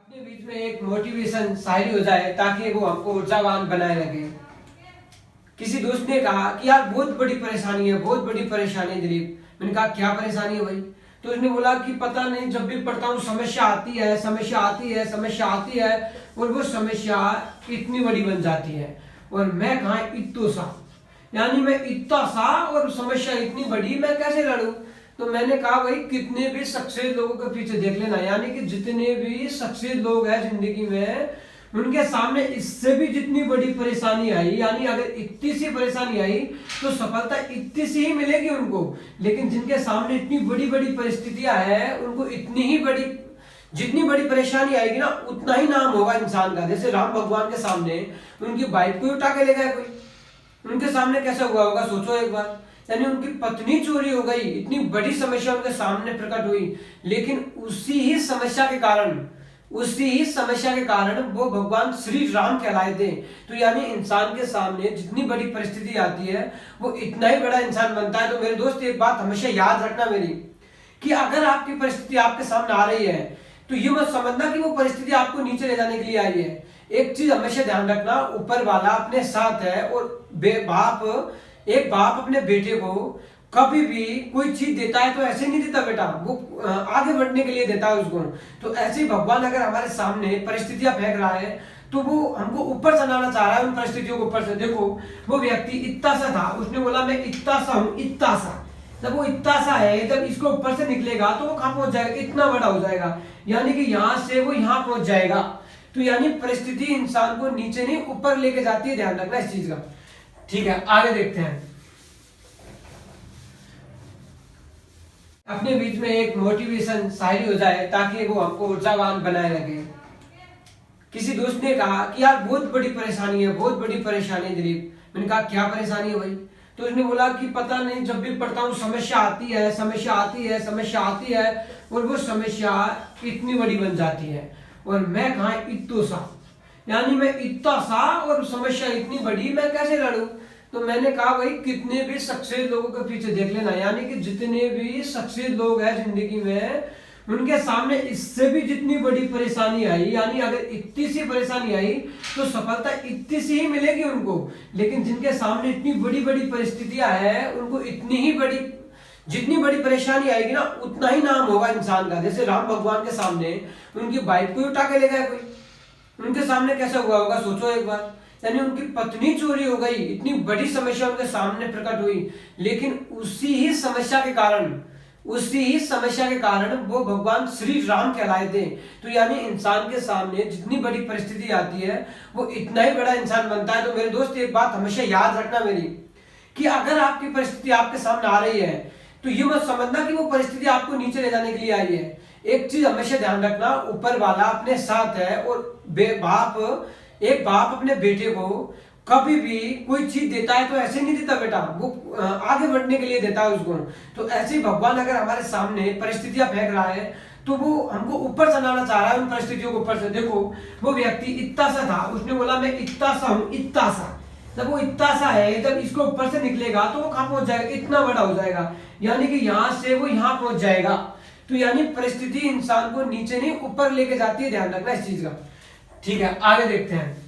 अपने बीच में एक मोटिवेशन शायरी हो जाए ताकि वो हमको ऊर्जावान बनाए रखे। किसी दोस्त ने कहा कि यार बहुत बड़ी परेशानी है, बहुत बड़ी परेशानी है दिलीप। मैंने कहा क्या परेशानी है भाई? तो उसने बोला कि पता नहीं, जब भी पढ़ता हूँ समस्या आती है, समस्या आती है, समस्या आती है और वो समस्या इतनी बड़ी बन जाती है और मैं कहा इत्तो सा, यानी मैं इतना सा और समस्या इतनी बड़ी, मैं कैसे लड़ूं? तो मैंने कहा भाई कितने भी सक्सेस लोगों के पीछे देख लेना, यानी कि जितने भी सक्सेस लोग हैं जिंदगी में, उनके सामने इससे भी जितनी बड़ी परेशानी आई, यानी अगर इतनी सी परेशानी आई तो सफलता इतनी सी ही मिलेगी उनको। लेकिन जिनके सामने इतनी बड़ी बड़ी परिस्थितियां हैं, उनको इतनी ही बड़ी, जितनी बड़ी परेशानी आएगी ना उतना ही नाम होगा इंसान का। जैसे राम भगवान के सामने उनकी बाइक को उठा के ले गया कोई, उनके सामने कैसा हुआ होगा सोचो एक बार। यानी उनकी पत्नी चोरी हो गई, इतनी बड़ी समस्या उनके सामने प्रकट हुई, लेकिन उसी ही समस्या के कारण, उसी ही समस्या के कारण वो भगवान श्री राम कहलाए थे। तो यानी इंसान के सामने जितनी बड़ी परिस्थिति आती है वो इतना ही बड़ा इंसान बनता है। तो मेरे दोस्त एक बात हमेशा याद रखना मेरी, कि अगर आपकी परिस्थिति आपके सामने आ रही है तो ये मत समझना कि वो परिस्थिति आपको नीचे ले जाने के लिए आई है। एक चीज हमेशा ध्यान रखना, ऊपर वाला अपने साथ है। और एक बाप अपने बेटे को कभी भी कोई चीज देता है तो ऐसे नहीं देता बेटा, वो आगे बढ़ने के लिए देता है उसको। तो ऐसे ही भगवान अगर हमारे सामने परिस्थितियां फेंक रहा है तो वो हमको ऊपर चलाना चाह रहा है, उन परिस्थितियों को ऊपर से। देखो वो व्यक्ति इतना सा था, उसने बोला मैं इतना सा हूं, इतना सा। जब वो इतना सा है, जब इसको ऊपर से निकलेगा तो वो कहां पहुंच जाएगा? इतना बड़ा हो जाएगा, यानी कि यहां से वो यहां पहुंच जाएगा। तो यानी परिस्थिति इंसान को नीचे नहीं ऊपर लेके जाती है, ध्यान रखना इस चीज का। ठीक है, आगे देखते हैं। अपने बीच में एक मोटिवेशन शायरी हो जाए ताकि वो हमको ऊर्जावान बनाए रखे। किसी दोस्त ने कहा कि यार बहुत बड़ी परेशानी है, बहुत बड़ी परेशानी है दिलीप। मैंने कहा क्या परेशानी है भाई? तो उसने बोला कि पता नहीं, जब भी पढ़ता हूँ समस्या आती है, समस्या आती है, समस्या आती है और वो समस्या इतनी बड़ी बन जाती है और मैं कहा इत्तो सा, यानी मैं इतना सा और समस्या इतनी बड़ी, मैं कैसे लड़ूं? तो मैंने कहा भाई कितने भी सक्सेस लोगों के पीछे देख लेना, यानी कि जितने भी सक्सेस लोग हैं जिंदगी में, उनके सामने इससे भी जितनी बड़ी परेशानी आई, यानी अगर इतनी सी परेशानी आई तो सफलता इतनी सी ही मिलेगी उनको। लेकिन जिनके सामने इतनी बड़ी बड़ी परिस्थितियां हैं, उनको इतनी ही बड़ी, जितनी बड़ी परेशानी आएगी ना उतना ही नाम होगा इंसान का। जैसे राम भगवान के सामने उनकी बाइक को उठा के ले गया कोई, उनके सामने कैसा हुआ होगा सोचो एक बार। यानी उनकी पत्नी चोरी हो गई, इतनी बड़ी समस्या उनके सामने प्रकट हुई, लेकिन उसी ही समस्या के कारण, उसी ही समस्या के कारण वो भगवान श्री राम कहलाए थे। तो यानी इंसान के सामने जितनी बड़ी परिस्थिति आती है वो इतना ही बड़ा इंसान बनता है। तो मेरे दोस्त एक बात हमेशा याद रखना मेरी, कि अगर आपकी परिस्थिति आपके सामने आ रही है तो ये मत समझना कि वो परिस्थिति आपको नीचे ले जाने के लिए आई है। एक चीज हमेशा ध्यान रखना, ऊपर वाला अपने साथ है। और एक बाप अपने बेटे को कभी भी कोई चीज देता है तो ऐसे नहीं देता बेटा, वो आगे बढ़ने के लिए देता है उसको। तो ऐसे ही भगवान अगर हमारे सामने परिस्थितियां फेंक रहा है तो वो हमको ऊपर चलाना चाह रहा है, उन परिस्थितियों को ऊपर से। देखो वो व्यक्ति इतना सा था, उसने बोला मैं इतना सा हूं, इतना सा। जब वो इतना सा है, जब इसको ऊपर से निकलेगा तो वो कहां पहुंच जाएगा? इतना बड़ा हो जाएगा, यानी कि यहां से वो यहां पहुंच जाएगा। तो यानी परिस्थिति इंसान को नीचे नहीं ऊपर लेके जाती है, ध्यान रखना इस चीज का। ठीक है, आगे देखते हैं।